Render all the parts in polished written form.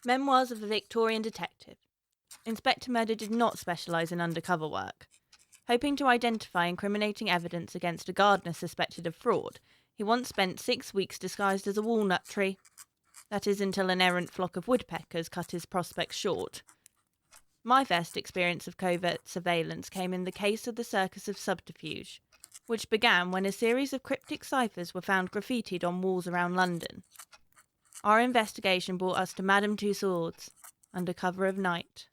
Memoirs of a Victorian Detective. Inspector Murder did not specialise in undercover work. Hoping to identify incriminating evidence against a gardener suspected of fraud, he once spent 6 weeks disguised as a walnut tree. That is until an errant flock of woodpeckers cut his prospects short. My first experience of covert surveillance came in the case of the Circus of Subterfuge, which began when a series of cryptic ciphers were found graffitied on walls around London. Our investigation brought us to Madame Tussauds, under cover of night.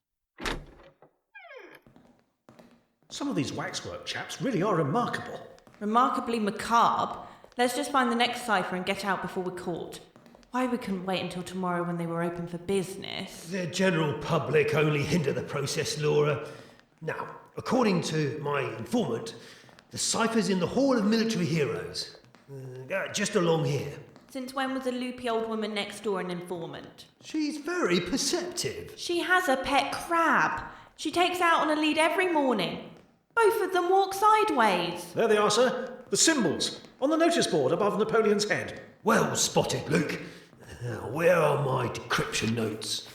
Some of these waxwork chaps really are remarkable. Remarkably macabre. Let's just find the next cipher and get out before we're caught. Why we couldn't wait until tomorrow when they were open for business? The general public only hinder the process, Laura. Now, according to my informant, the cipher's in the Hall of Military Heroes. Just along here. Since when was a loopy old woman next door an informant? She's very perceptive. She has a pet crab. She takes out on a lead every morning. Both of them walk sideways. There they are, sir. The symbols on the notice board above Napoleon's head. Well spotted, Luke. Where are my decryption notes?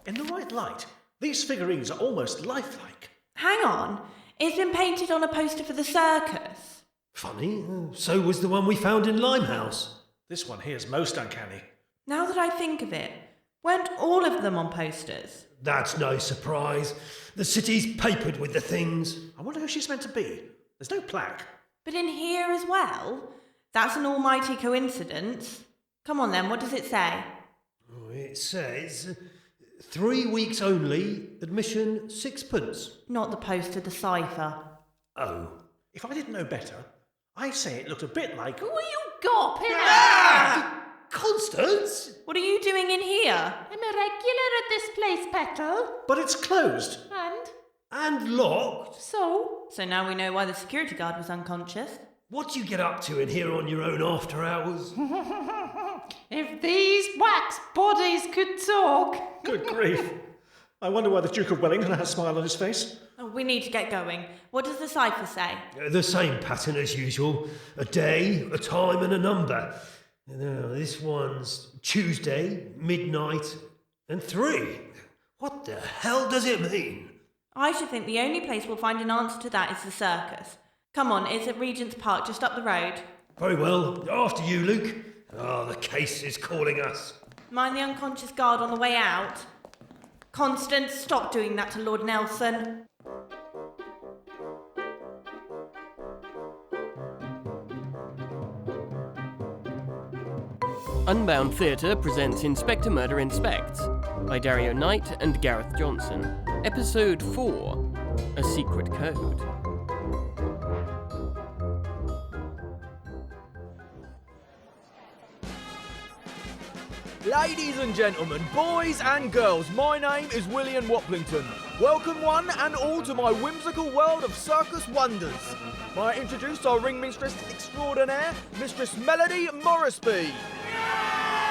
In the right light, these figurines are almost lifelike. Hang on. It's been painted on a poster for the circus. Funny, so was the one we found in Limehouse. This one here's most uncanny. Now that I think of it, weren't all of them on posters? That's no surprise. The city's papered with the things. I wonder who she's meant to be. There's no plaque. But in here as well? That's an almighty coincidence. Come on then, what does it say? It says 3 weeks only, admission 6p. Not the poster, the cipher. Oh. If I didn't know better, I'd say it looked a bit like... Who are you gawping at? Ah! Constance? What are you doing in here? I'm a regular at this place, Petal. But it's closed. And locked? So now we know why the security guard was unconscious. What do you get up to in here on your own after hours? if these wax bodies could talk. Good grief. I wonder why the Duke of Wellington has a smile on his face. Oh, we need to get going. What does the cipher say? The same pattern as usual. A day, a time and a number. Now, this one's Tuesday, midnight, and 3. What the hell does it mean? I should think the only place we'll find an answer to that is the circus. Come on, it's at Regent's Park, just up the road. Very well. After you, Luke. The case is calling us. Mind the unconscious guard on the way out. Constance, stop doing that to Lord Nelson. Unbound Theatre presents Inspector Murder Inspects by Dario Knight and Gareth Johnson. Episode 4, A Secret Code. Ladies and gentlemen, boys and girls, my name is William Waplington. Welcome one and all to my whimsical world of circus wonders. May I introduce our ring mistress extraordinaire, Mistress Melody Morrisby.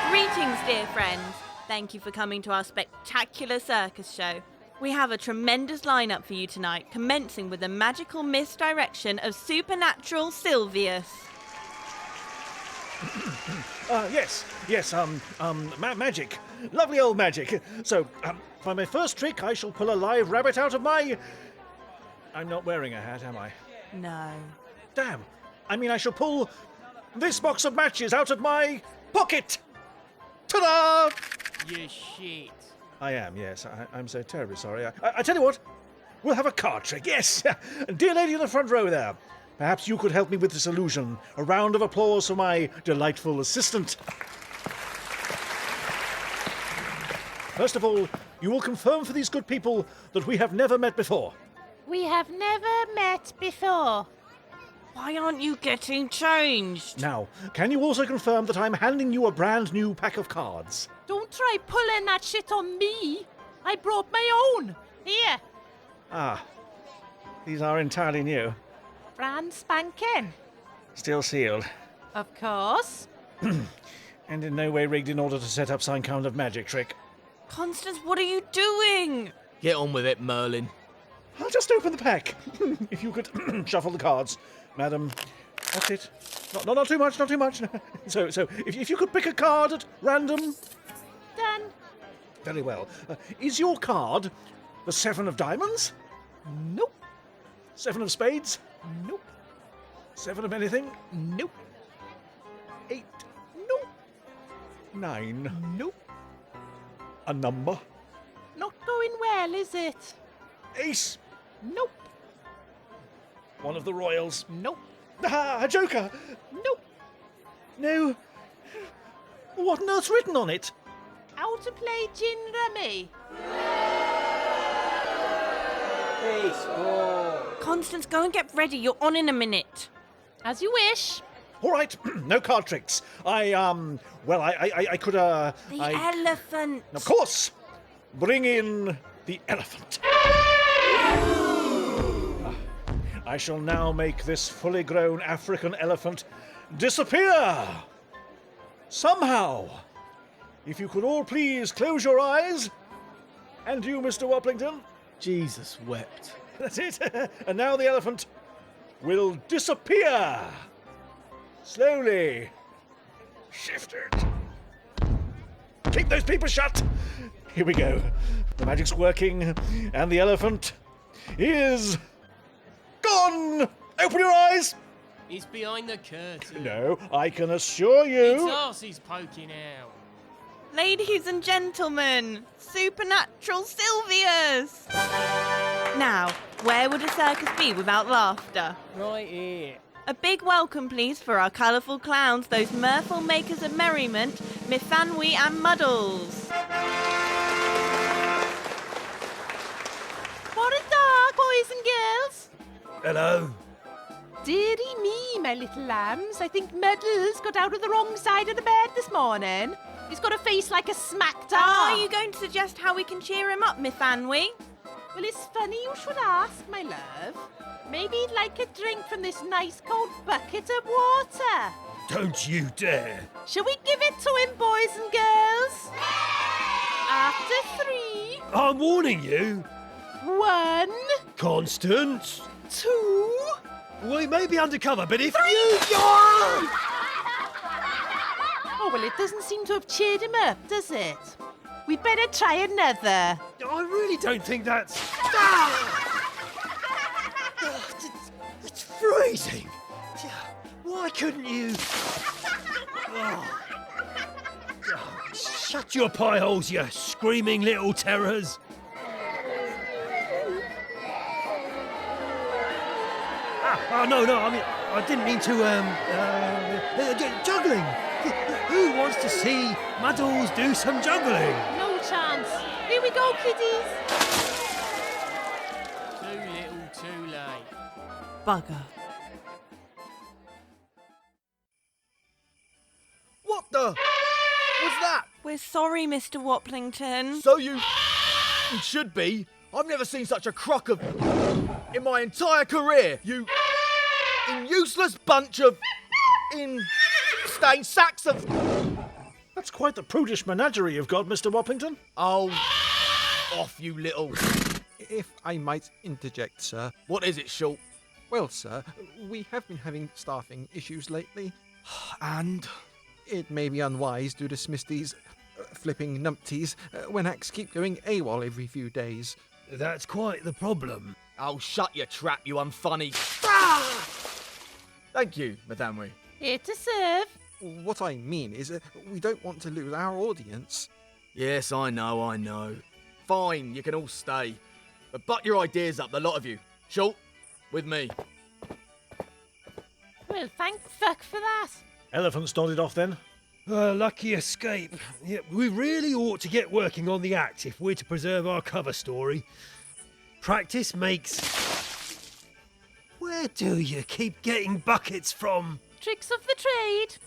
Greetings, dear friends. Thank you for coming to our spectacular circus show. We have a tremendous lineup for you tonight, commencing with the magical misdirection of supernatural Sylvius. Magic. Lovely old magic. So, for my first trick, I shall pull a live rabbit out of my... I'm not wearing a hat, am I? No. Damn. I mean, I shall pull this box of matches out of my pocket. Ta-da! You shit. I am, yes. I'm so terribly sorry. I tell you what, we'll have a card trick, yes. Dear lady in the front row there, perhaps you could help me with this illusion. A round of applause for my delightful assistant. First of all, you will confirm for these good people that we have never met before. We have never met before. Why aren't you getting changed? Now, can you also confirm that I'm handing you a brand new pack of cards? Don't try pulling that shit on me. I brought my own. Here. Ah, these are entirely new. Brand spanking. Still sealed. Of course. And in no way rigged in order to set up some kind of magic trick. Constance, what are you doing? Get on with it, Merlin. I'll just open the pack. If you could shuffle the cards. Madam, that's it. Not too much. So if you could pick a card at random. Done. Very well. Is your card the 7 of diamonds? Nope. 7 of spades? Nope. 7 of anything? Nope. 8? Nope. 9? Nope. A number? Not going well, is it? Ace? Nope. One of the royals? Nope. Ah, a joker? Nope. No. What on earth's written on it? How to play gin rummy. Constance, go and get ready. You're on in a minute. As you wish. All right, no card tricks. I could, The elephant. Of course! Bring in the elephant. I shall now make this fully grown African elephant disappear! Somehow! If you could all please close your eyes. And you, Mr. Woplington. Jesus wept. That's it. And now the elephant will disappear. Slowly. Shifted. Keep those people shut. Here we go. The magic's working, and the elephant is gone. Open your eyes. He's behind the curtain. No, I can assure His you. arse is poking out. Ladies and gentlemen, Supernatural Sylvius! Now, where would a circus be without laughter? Right here. A big welcome, please, for our colourful clowns, those mirthful makers of merriment, Mithanwi and Muddles. What a dog, boys and girls. Hello. Dearie me, my little lambs. I think Muddles got out of the wrong side of the bed this morning. He's got a face like a smack dog. Are you going to suggest how we can cheer him up, Mithanwi? Well, it's funny you should ask, my love. Maybe he'd like a drink from this nice cold bucket of water. Don't you dare. Shall we give it to him, boys and girls? After 3, I'm warning you. 1, Constance. 2. We may be undercover, but if you... Oh, well, it doesn't seem to have cheered him up, does it? We'd better try another. I really don't think that's... It's freezing. Why couldn't you... Oh. Shut your pie holes, you screaming little terrors. No, I mean, I didn't mean to, juggling. Who wants to see Muddles do some juggling? No chance. Here we go, kiddies. Too little, too late. Bugger. What the? What's that? We're sorry, Mr. Woplington. So you should be. I've never seen such a crock of... in my entire career. You useless bunch of... stained sacks of... That's quite the prudish menagerie you've got, Mr. Woplington. Oh, off you little... If I might interject, sir. What is it, Short? Well, sir, we have been having staffing issues lately. And? It may be unwise to dismiss these flipping numpties when acts keep going AWOL every few days. That's quite the problem. Oh, shut your trap, you unfunny... Thank you, Mithanwi. Here to serve. What I mean is we don't want to lose our audience. Yes, I know. Fine, you can all stay. But butt your ideas up, the lot of you. Short, with me. Well, thank fuck for that. Elephant started off then. Lucky escape. Yeah, we really ought to get working on the act if we're to preserve our cover story. Practice makes... Where do you keep getting buckets from? Tricks of the trade.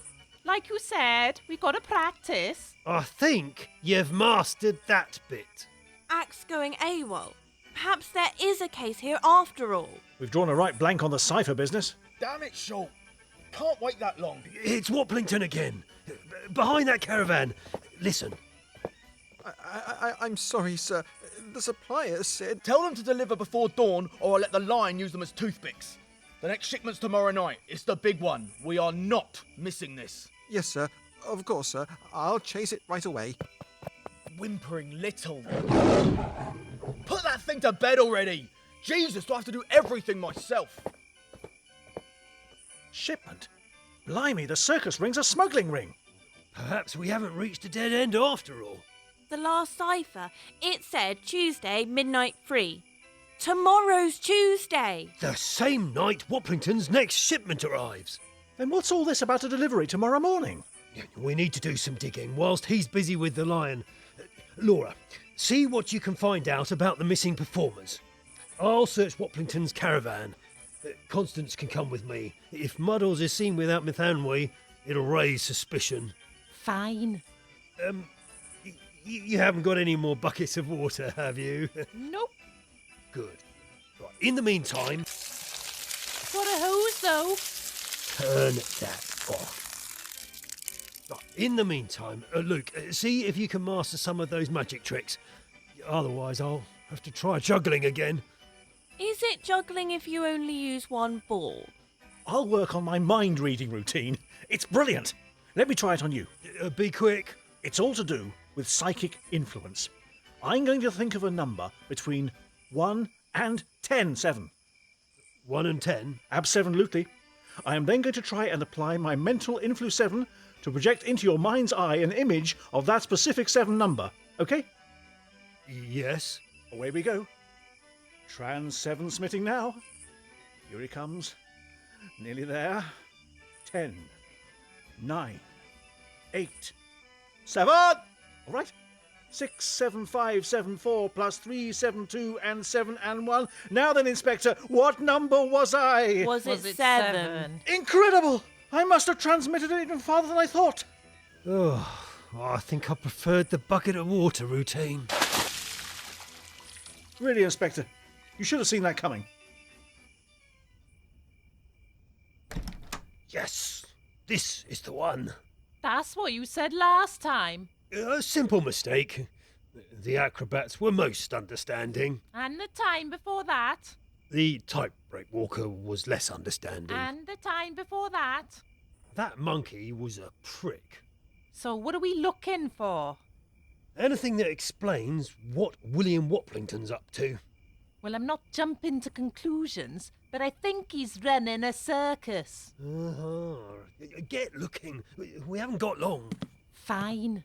Like you said, we've got to practice. I think you've mastered that bit. Axe going AWOL. Perhaps there is a case here after all. We've drawn a right blank on the cipher business. Damn it, Short. Can't wait that long. It's Woplington again. Behind that caravan. Listen. I'm sorry, sir. The supplier said... Tell them to deliver before dawn, or I'll let the line use them as toothpicks. The next shipment's tomorrow night. It's the big one. We are not missing this. Yes, sir. Of course, sir. I'll chase it right away. whimpering little. Put that thing to bed already! Jesus, do I have to do everything myself? Shipment? Blimey, the circus ring's a smuggling ring. Perhaps we haven't reached a dead end after all. The last cipher, it said Tuesday, midnight 3. Tomorrow's Tuesday. The same night Waplington's next shipment arrives. Then what's all this about a delivery tomorrow morning? We need to do some digging whilst he's busy with the lion. Laura, see what you can find out about the missing performers. I'll search Waplington's caravan. Constance can come with me. If Muddles is seen without Mithanwe, it'll raise suspicion. Fine. You haven't got any more buckets of water, have you? Nope. Good. Right, in the meantime, Got a hose, though. turn that off. Right, in the meantime, Luke, see if you can master some of those magic tricks. Otherwise, I'll have to try juggling again. Is it juggling if you only use one ball? I'll work on my mind-reading routine. It's brilliant. Let me try it on you. Be quick. It's all to do with psychic influence. I'm going to think of a number between 1 and 10, 7. 1 and 10. Absolutely. I am then going to try and apply my mental influ 7 to project into your mind's eye an image of that specific 7 number. Okay? Yes. Away we go. Trans 7 smitting now. Here he comes. Nearly there. 10, 9, 8, 7. All right. 6, 7, 5, 7, 4, plus 3, 7, 2, and 7, and 1. Now then, Inspector, what number was I? Was it 7? Incredible! I must have transmitted it even farther than I thought. Oh, I think I preferred the bucket of water routine. Really, Inspector, you should have seen that coming. Yes, this is the one. That's what you said last time. A simple mistake. The acrobats were most understanding. And the time before that. The type-break walker was less understanding. And the time before that. That monkey was a prick. So what are we looking for? Anything that explains what William Waplington's up to. Well, I'm not jumping to conclusions, but I think he's running a circus. Uh-huh. Get looking. We haven't got long. Fine.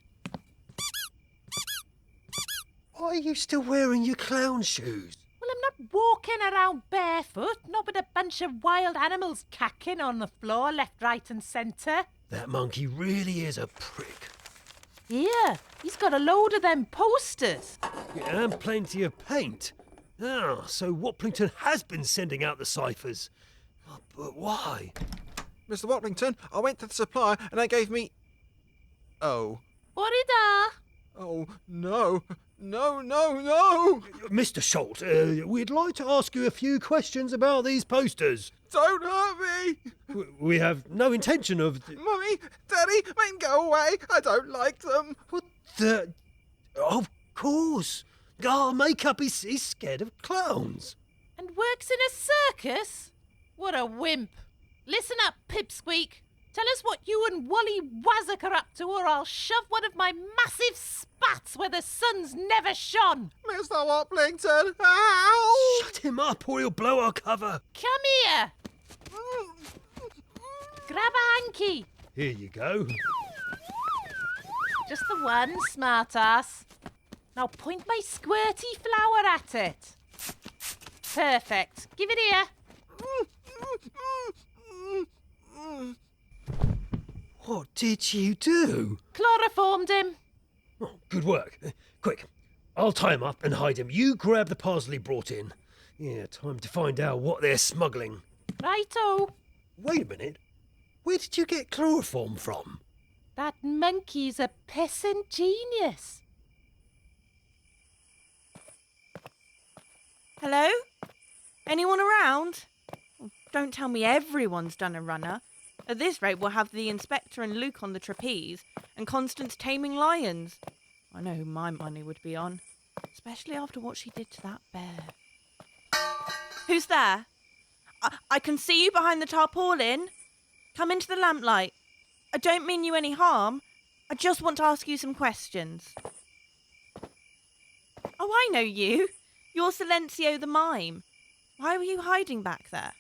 Why are you still wearing your clown shoes? Well, I'm not walking around barefoot, not with a bunch of wild animals cacking on the floor, left, right and centre. That monkey really is a prick. Here, he's got a load of them posters. Yeah, and plenty of paint. Ah, so Waplington has been sending out the ciphers. Oh, but why? Mr. Watlington, I went to the supplier and they gave me... Oh. What did I? Oh, no. No, no, no! Mr. Schultz, we'd like to ask you a few questions about these posters. Don't hurt me! We have no intention of... Mummy, Daddy, make them go away. I don't like them. What the... Of course. Our makeup is scared of clowns. And works in a circus? What a wimp. Listen up, Pipsqueak. Tell us what you and Wally Wazzock are up to, or I'll shove one of my massive spats where the sun's never shone. Mr. Waplington, ow! Shut him up or he'll blow our cover. Come here. Grab a hanky. Here you go. Just the one, smartass. Now point my squirty flower at it. Perfect. Give it here. What did you do? Chloroformed him. Oh, good work. Quick, I'll tie him up and hide him. You grab the parsley brought in. Yeah, time to find out what they're smuggling. Righto. Wait a minute. Where did you get chloroform from? That monkey's a pissing genius. Hello? Anyone around? Oh, don't tell me everyone's done a runner. At this rate, we'll have the Inspector and Luke on the trapeze, and Constance taming lions. I know who my money would be on, especially after what she did to that bear. Who's there? I can see you behind the tarpaulin. Come into the lamplight. I don't mean you any harm. I just want to ask you some questions. Oh, I know you. You're Silencio the Mime. Why were you hiding back there?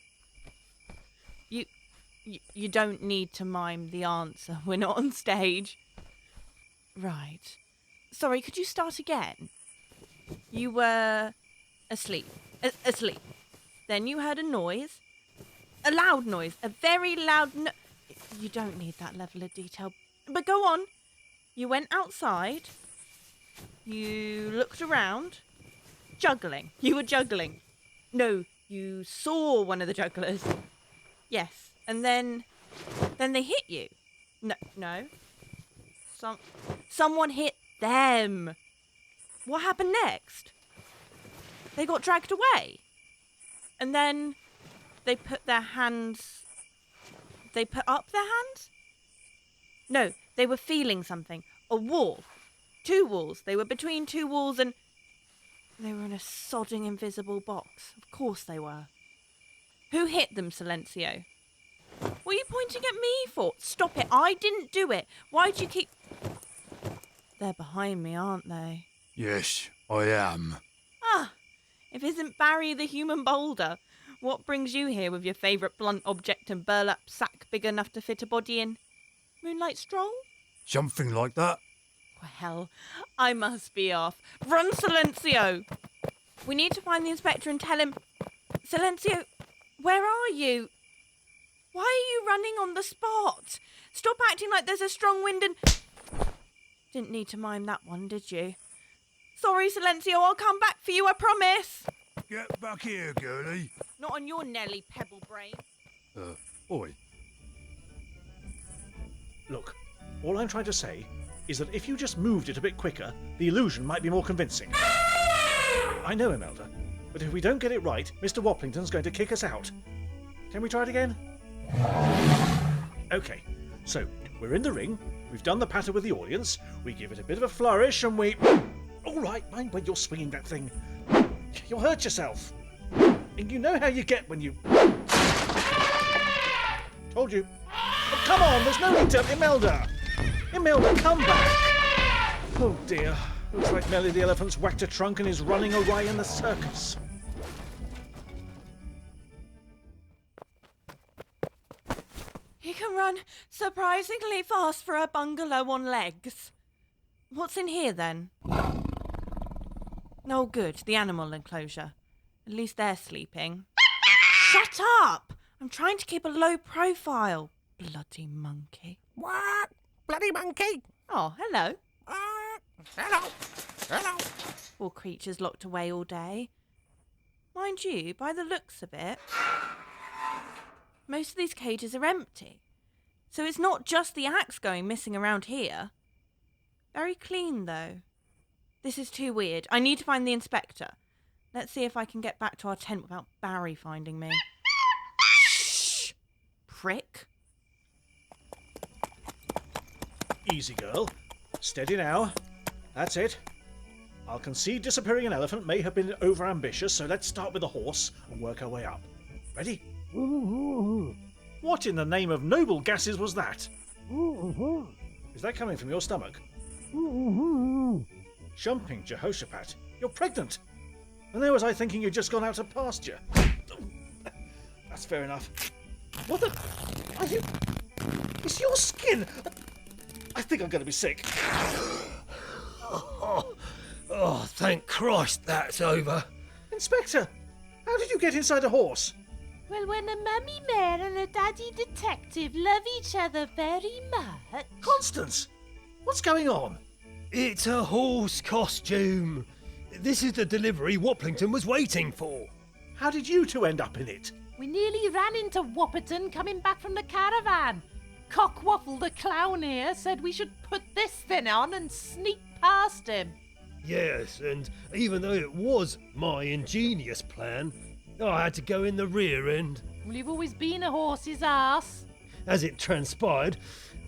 You don't need to mime the answer. We're not on stage. Right. Sorry, could you start again? You were asleep. Asleep. Then you heard a noise. A loud noise. A very loud You don't need that level of detail. But go on. You went outside. You looked around. Juggling. You were juggling. No, you saw one of the jugglers. Yes. And then they hit you. No. Someone hit them. What happened next? They got dragged away. And then they put up their hands? No, they were feeling something. A wall. 2 walls. They were between 2 walls and they were in a sodding invisible box. Of course they were. Who hit them, Silencio? What are you pointing at me for? Stop it. I didn't do it. Why'd you keep... They're behind me, aren't they? Yes, I am. Ah, if isn't Barry the human boulder, what brings you here with your favourite blunt object and burlap sack big enough to fit a body in? Moonlight stroll? Something like that. Well, I must be off. Run, Silencio! We need to find the inspector and tell him... Silencio, where are you? Why are you running on the spot? Stop acting like there's a strong wind and... Didn't need to mime that one, did you? Sorry, Silencio, I'll come back for you, I promise. Get back here, girlie. Not on your Nelly pebble brain. Oi. Look, all I'm trying to say is that if you just moved it a bit quicker, the illusion might be more convincing. I know, Imelda, but if we don't get it right, Mr. Woplington's going to kick us out. Can we try it again? Okay, so we're in the ring, we've done the patter with the audience, we give it a bit of a flourish and we... All right, mind when you're swinging that thing. You'll hurt yourself. And you know how you get when you... Told you. Oh, come on, there's no need to... Imelda! Imelda, come back! Oh dear, looks like Melly the elephant's whacked a trunk and is running away in the circus. He can run surprisingly fast for a bungalow on legs. What's in here then? Oh good, the animal enclosure. At least they're sleeping. Shut up! I'm trying to keep a low profile. Bloody monkey. What? Bloody monkey? Oh, hello. Hello. Hello. Poor creatures locked away all day. Mind you, by the looks of it, most of these cages are empty. So it's not just the axe going missing around here. Very clean, though. This is too weird. I need to find the inspector. Let's see if I can get back to our tent without Barry finding me. Shh! Prick. Easy, girl. Steady now. That's it. I'll concede disappearing an elephant may have been overambitious, so let's start with the horse and work our way up. Ready? What in the name of noble gases was that? Is that coming from your stomach? Jumping Jehoshaphat, you're pregnant! And there was I thinking you'd just gone out to pasture. That's fair enough. What the... Are you... It's your skin! I think I'm going to be sick. Oh, thank Christ that's over. Inspector, how did you get inside a horse? Well, when a mummy mare and a daddy detective love each other very much... Constance, what's going on? It's a horse costume. This is the delivery Woplington was waiting for. How did you two end up in it? We nearly ran into Whopperton coming back from the caravan. Cockwaffle the clown here said we should put this thing on and sneak past him. Yes, and even though it was my ingenious plan, I had to go in the rear end. Well, you've always been a horse's arse. As it transpired,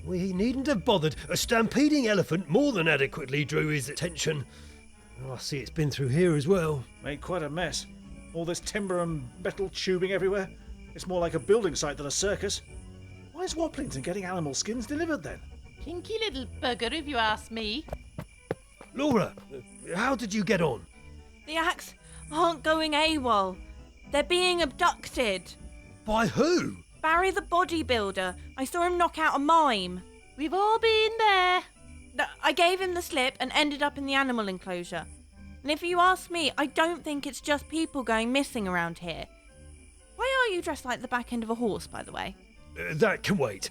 we needn't have bothered. A stampeding elephant more than adequately drew his attention. I see it's been through here as well. Made quite a mess. All this timber and metal tubing everywhere. It's more like a building site than a circus. Why is Woplington getting animal skins delivered then? Kinky little bugger, if you ask me. Laura, how did you get on? The Axe aren't going AWOL. They're being abducted. By who? Barry the bodybuilder. I saw him knock out a mime. We've all been there. I gave him the slip and ended up in the animal enclosure. And if you ask me, I don't think it's just people going missing around here. Why are you dressed like the back end of a horse, by the way? That can wait.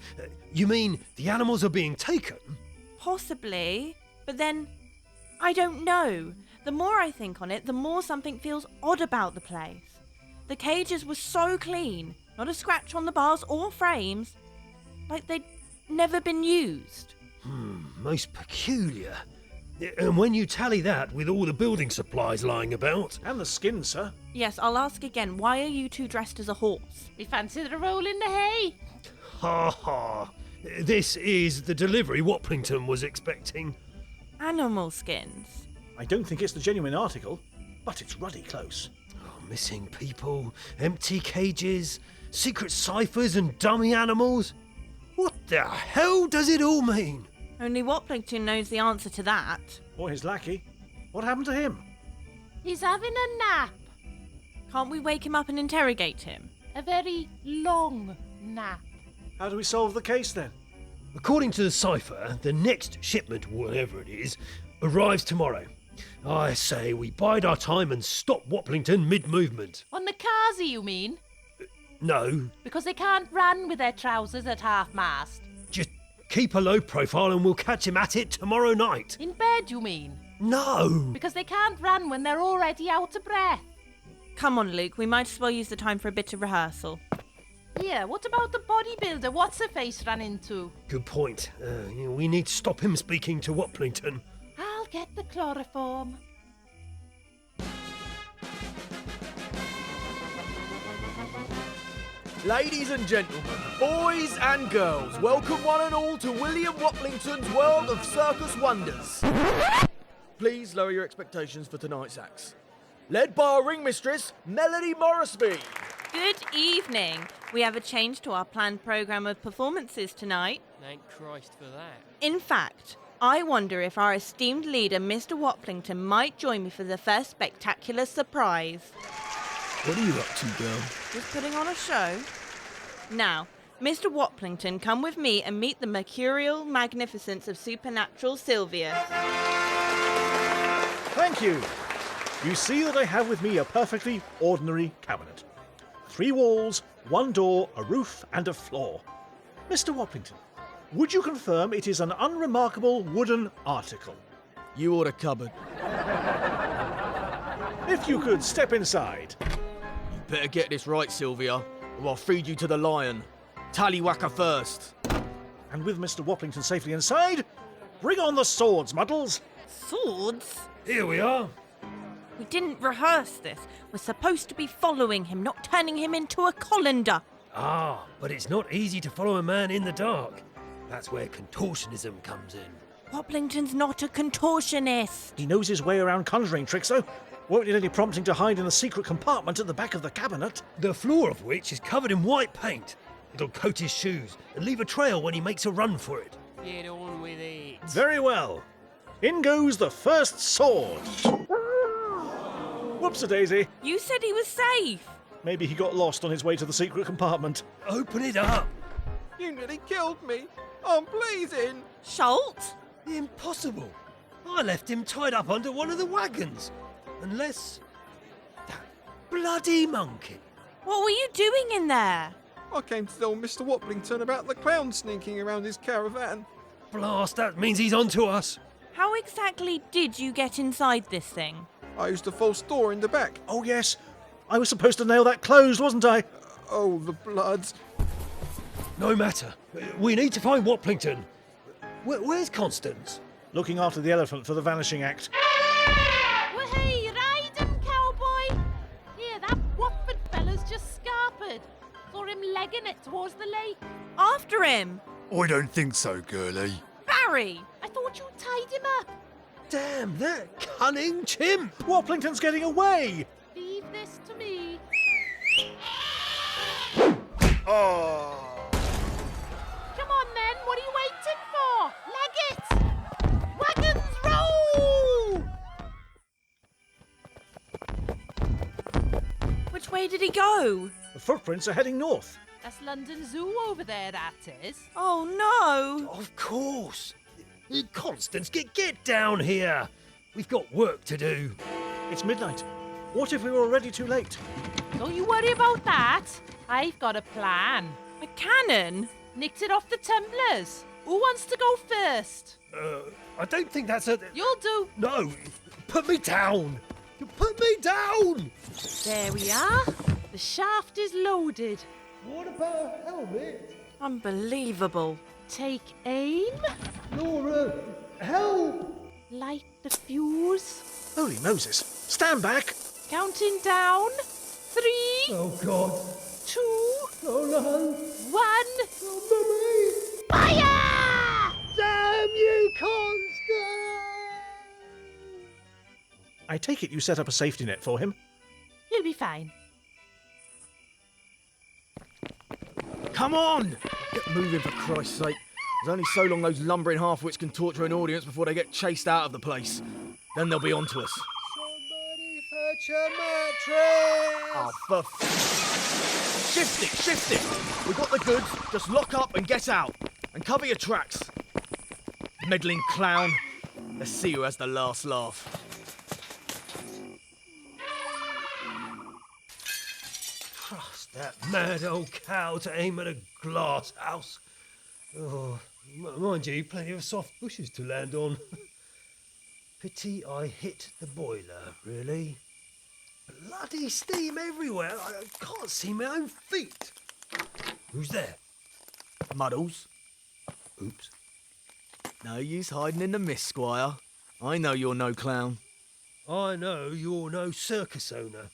You mean the animals are being taken? Possibly, but then I don't know. The more I think on it, the more something feels odd about the place. The cages were so clean, not a scratch on the bars or frames, like they'd never been used. Most peculiar. And when you tally that with all the building supplies lying about... And the skin, sir. Yes, I'll ask again, why are you two dressed as a horse? We fancied a roll in the hay. Ha ha. This is the delivery Waplington was expecting. Animal skins. I don't think it's the genuine article, but it's ruddy close. Missing people, empty cages, secret ciphers and dummy animals. What the hell does it all mean? Only Waplington knows the answer to that. Or his lackey. What happened to him? He's having a nap. Can't we wake him up and interrogate him? A very long nap. How do we solve the case then? According to the cipher, the next shipment, whatever it is, arrives tomorrow. I say we bide our time and stop Waplington mid-movement. On the Kazi, you mean? No, Because they can't run with their trousers at half-mast. just keep a low profile and we'll catch him at it tomorrow night. In bed, you mean? No! Because they can't run when they're already out of breath. Come on, Luke, we might as well use the time for a bit of rehearsal. Yeah, what about the bodybuilder What's-her-face ran into? Good point. We need to stop him speaking to Waplington. I'll get the chloroform. Ladies and gentlemen, boys and girls, welcome one and all to William Waplington's World of Circus Wonders. Please lower your expectations for tonight's acts. Led by our ring mistress, Melody Morrisby. Good evening. We have a change to our planned programme of performances tonight. Thank Christ for that. In fact, I wonder if our esteemed leader, Mr. Waplington, might join me for the first spectacular surprise. What are you up to, girl? Just putting on a show. Now, Mr. Waplington, come with me and meet the mercurial magnificence of supernatural Sylvia. Thank you. You see that I have with me a perfectly ordinary cabinet. 3 walls, 1 door, a roof and a floor. Mr. Waplington, would you confirm it is an unremarkable wooden article? You order cupboard. If you could step inside. You better get this right, Sylvia, or I'll feed you to the lion. Tallywhacker first. And with Mr. Waplington safely inside, bring on the swords, Muddles. Swords? Here we are. We didn't rehearse this. We're supposed to be following him, not turning him into a colander. Ah, but it's not easy to follow a man in the dark. That's where contortionism comes in. Waplington's not a contortionist. He knows his way around conjuring tricks, though. Won't need any prompting to hide in a secret compartment at the back of the cabinet. The floor of which is covered in white paint. It'll coat his shoes and leave a trail when he makes a run for it. Get on with it. Very well. In goes the first sword. Whoops-a-daisy. You said he was safe. Maybe he got lost on his way to the secret compartment. Open it up. You nearly killed me. I'm bleeding. Schultz? Impossible. I left him tied up under one of the wagons. Unless... that bloody monkey. What were you doing in there? I came to tell Mr. Waplington about the clown sneaking around his caravan. Blast, that means he's onto us. How exactly did you get inside this thing? I used a false door in the back. Oh, yes. I was supposed to nail that closed, wasn't I? Oh, the blood. No matter. We need to find Waplington. Where's Constance? Looking after the elephant for the vanishing act. Well, hey, ride him, cowboy. Yeah, that Watford fella's just scarpered. Saw him legging it towards the lake. After him! I don't think so, girlie. Barry! I thought you tied him up. Damn, that cunning chimp! Waplington's getting away! Leave this to me. Oh! Come on then, what are you waiting for? Leg it! Wagons roll! way did he go? The footprints are heading north. That's London Zoo over there, that is. Oh no! Of course. Constance, get down here. We've got work to do. It's midnight. What if we were already too late? Don't you worry about that. I've got a plan. A cannon? Nicked it off the tumblers. Who wants to go first? I don't think that's a... You'll do. No, put me down. You put me down. There we are. The shaft is loaded. What about a helmet? Unbelievable. Take aim. Laura, help. Light the fuse. Holy Moses. Stand back. Counting down. 3, Oh, God. 2, Oh, no. 1. Oh, Mummy. Fire! Damn you, Constance. I take it you set up a safety net for him? He'll be fine. Come on! Get moving, for Christ's sake. There's only so long those lumbering half-wits can torture an audience before they get chased out of the place. Then they'll be on to us. Somebody fetch a mattress. Oh, Shift it! We've got the goods. Just lock up and get out. And cover your tracks. Meddling clown. Let's see who has the last laugh. Trust that mad old cow to aim at a glass house. Oh, mind you, plenty of soft bushes to land on. Pity I hit the boiler, really. Bloody steam everywhere. I can't see my own feet. Who's there? Muddles. Oops. No use hiding in the mist, Squire. I know you're no clown. I know you're no circus owner.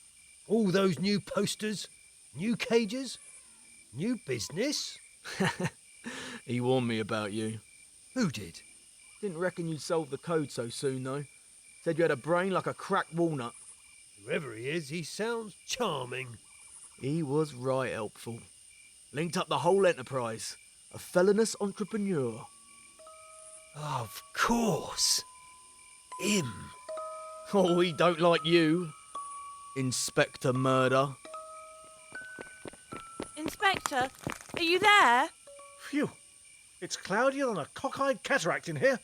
All those new posters, new cages, new business. He warned me about you. Who did? Didn't reckon you'd solve the code so soon, though. Said you had a brain like a cracked walnut. Whoever he is, he sounds charming. He was right helpful. Linked up the whole enterprise. A felonious entrepreneur. Of course. Him. Oh, he don't like you. Inspector Murder. Inspector, are you there? Phew. It's cloudier than a cockeyed cataract in here.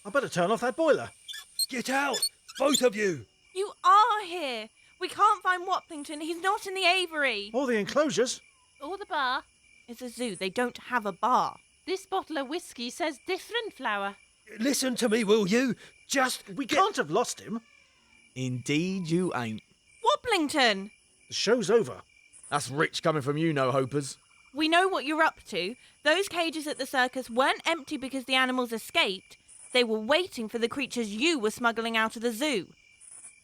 I better turn off that boiler. Get out, both of you. You are here. We can't find Waplington. He's not in the aviary. All the enclosures. Or the bar. It's a zoo. They don't have a bar. This bottle of whiskey says different flower. Listen to me, will you? We can't have lost him. Indeed you ain't. Waplington! The show's over. That's rich coming from you, no-hopers. We know what you're up to. Those cages at the circus weren't empty because the animals escaped. They were waiting for the creatures you were smuggling out of the zoo.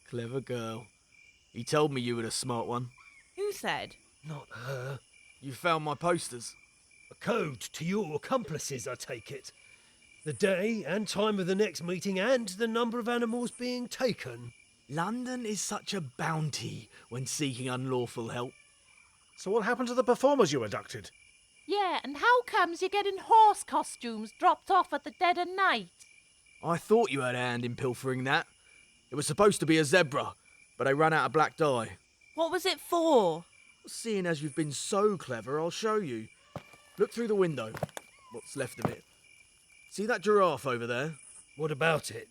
Clever girl. He told me you were the smart one. Who said? Not her. You found my posters. A code to your accomplices, I take it. The day and time of the next meeting and the number of animals being taken. London is such a bounty when seeking unlawful help. So what happened to the performers you abducted? Yeah, and how comes you're getting horse costumes dropped off at the dead of night? I thought you had a hand in pilfering that. It was supposed to be a zebra, but they ran out of black dye. What was it for? Seeing as you've been so clever, I'll show you. Look through the window. What's left of it. See that giraffe over there? What about it?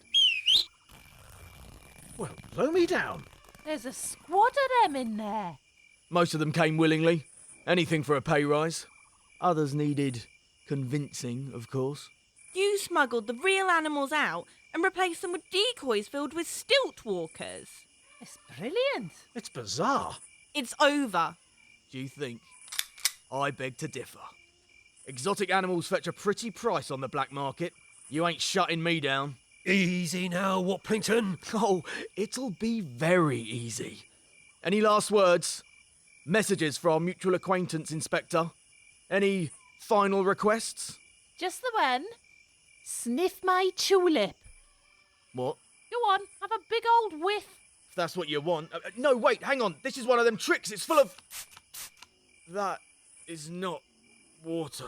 Well, blow me down. There's a squad of them in there. Most of them came willingly. Anything for a pay rise. Others needed convincing, of course. You smuggled the real animals out and replaced them with decoys filled with stilt walkers. It's brilliant. It's bizarre. It's over. Do you think? I beg to differ. Exotic animals fetch a pretty price on the black market. You ain't shutting me down. Easy now, Waplington. Oh, it'll be very easy. Any last words? Messages for our mutual acquaintance, Inspector? Any final requests? Just the one. Sniff my tulip. What? Go on, have a big old whiff. If that's what you want. No, wait, hang on. This is one of them tricks. It's full of... That is not water.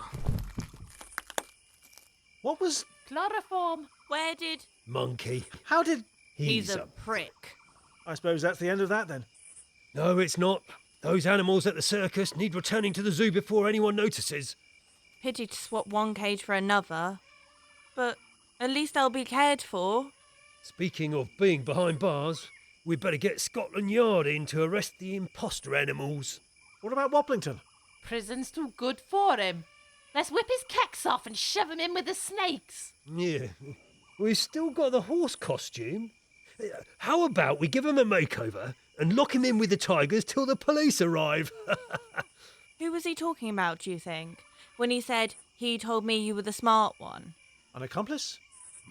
What was... Chloroform. Where did... Monkey. How did... He's a prick. I suppose that's the end of that then. No, it's not. Those animals at the circus need returning to the zoo before anyone notices. Pity to swap one cage for another. But at least they'll be cared for. Speaking of being behind bars, we'd better get Scotland Yard in to arrest the imposter animals. What about Waplington? Prison's too good for him. Let's whip his kecks off and shove him in with the snakes. Yeah, we've still got the horse costume. How about we give him a makeover and lock him in with the tigers till the police arrive? Who was he talking about, do you think? When he said, he told me you were the smart one. An accomplice?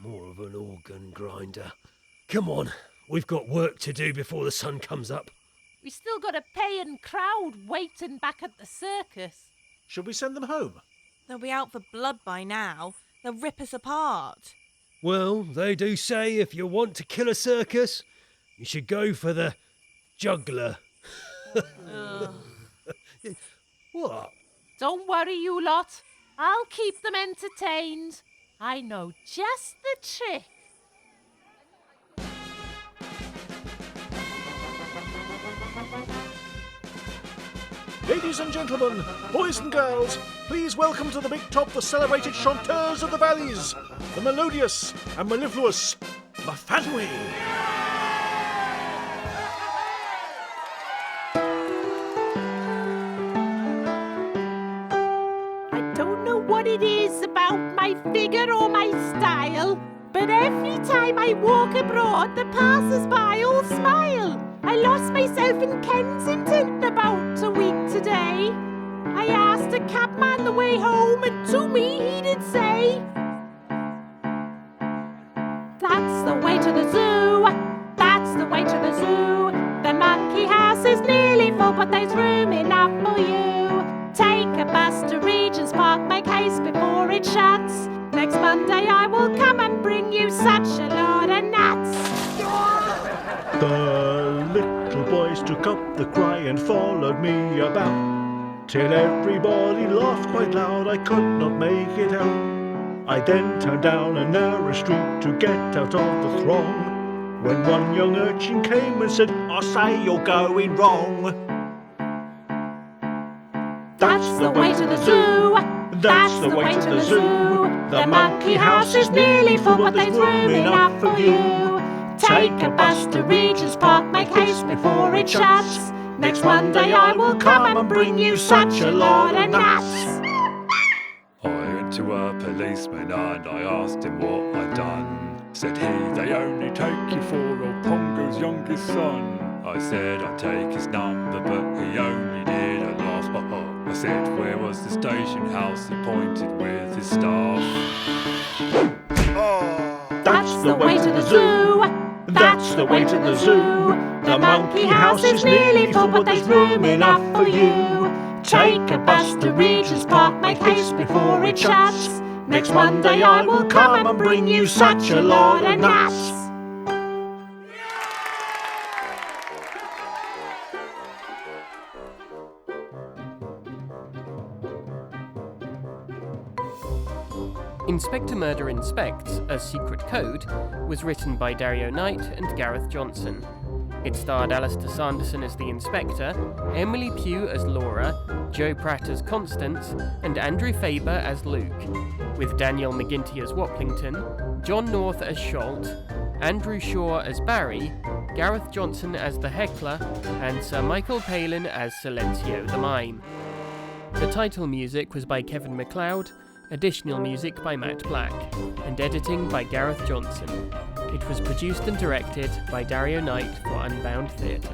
More of an organ grinder. Come on, we've got work to do before the sun comes up. We still got a paying crowd waiting back at the circus. Should we send them home? They'll be out for blood by now. They'll rip us apart. Well, they do say if you want to kill a circus, you should go for the juggler. What? Don't worry, you lot. I'll keep them entertained. I know just the trick. Ladies and gentlemen, boys and girls, please welcome to the big top the celebrated chanteurs of the valleys, the melodious and mellifluous Mafanui. I don't know what it is about my figure or my style, but every time I walk abroad, the passers-by all smile. I lost myself in Kensington about a week today. I asked a cabman the way home, and to me he did say, "That's the way to the zoo, that's the way to the zoo. The monkey house is nearly full, but there's room enough for you. Take a bus to Regent's Park, make haste before it shuts. Next Monday I will come and bring you such a lot of nuts." The little boys took up the cry and followed me about, till everybody laughed quite loud, I could not make it out. I then turned down a narrow street to get out of the throng, when one young urchin came and said, "I say you're going wrong." That's the way to the zoo, that's the way to the zoo. The monkey house is nearly full, but there's room enough for you. Take a bus to Regent's Park, make haste before it shuts. Next Monday I will come and bring you such a lot of nuts. I went to a policeman and I asked him what I'd done. Said he, "They only take you for old Pongo's youngest son." I said I'd take his number, but he only did a laugh. I said, "Where was the station house?" He pointed with his staff. That's the way to the zoo, that's the way to the zoo. The monkey house is nearly full, but there's room enough for you. Take a bus to Regent's Park, make haste before it shuts. Next Monday I will come and bring you such a lot of nuts. Inspector Murder Inspects, A Secret Code, was written by Dario Knight and Gareth Johnson. It starred Alistair Sanderson as the Inspector, Emily Pugh as Laura, Joe Pratt as Constance, and Andrew Faber as Luke, with Daniel McGinty as Waplington, John North as Scholt, Andrew Shaw as Barry, Gareth Johnson as the Heckler, and Sir Michael Palin as Silencio the Mime. The title music was by Kevin MacLeod, additional music by Matt Black, and editing by Gareth Johnson. It was produced and directed by Dario Knight for Unbound Theatre.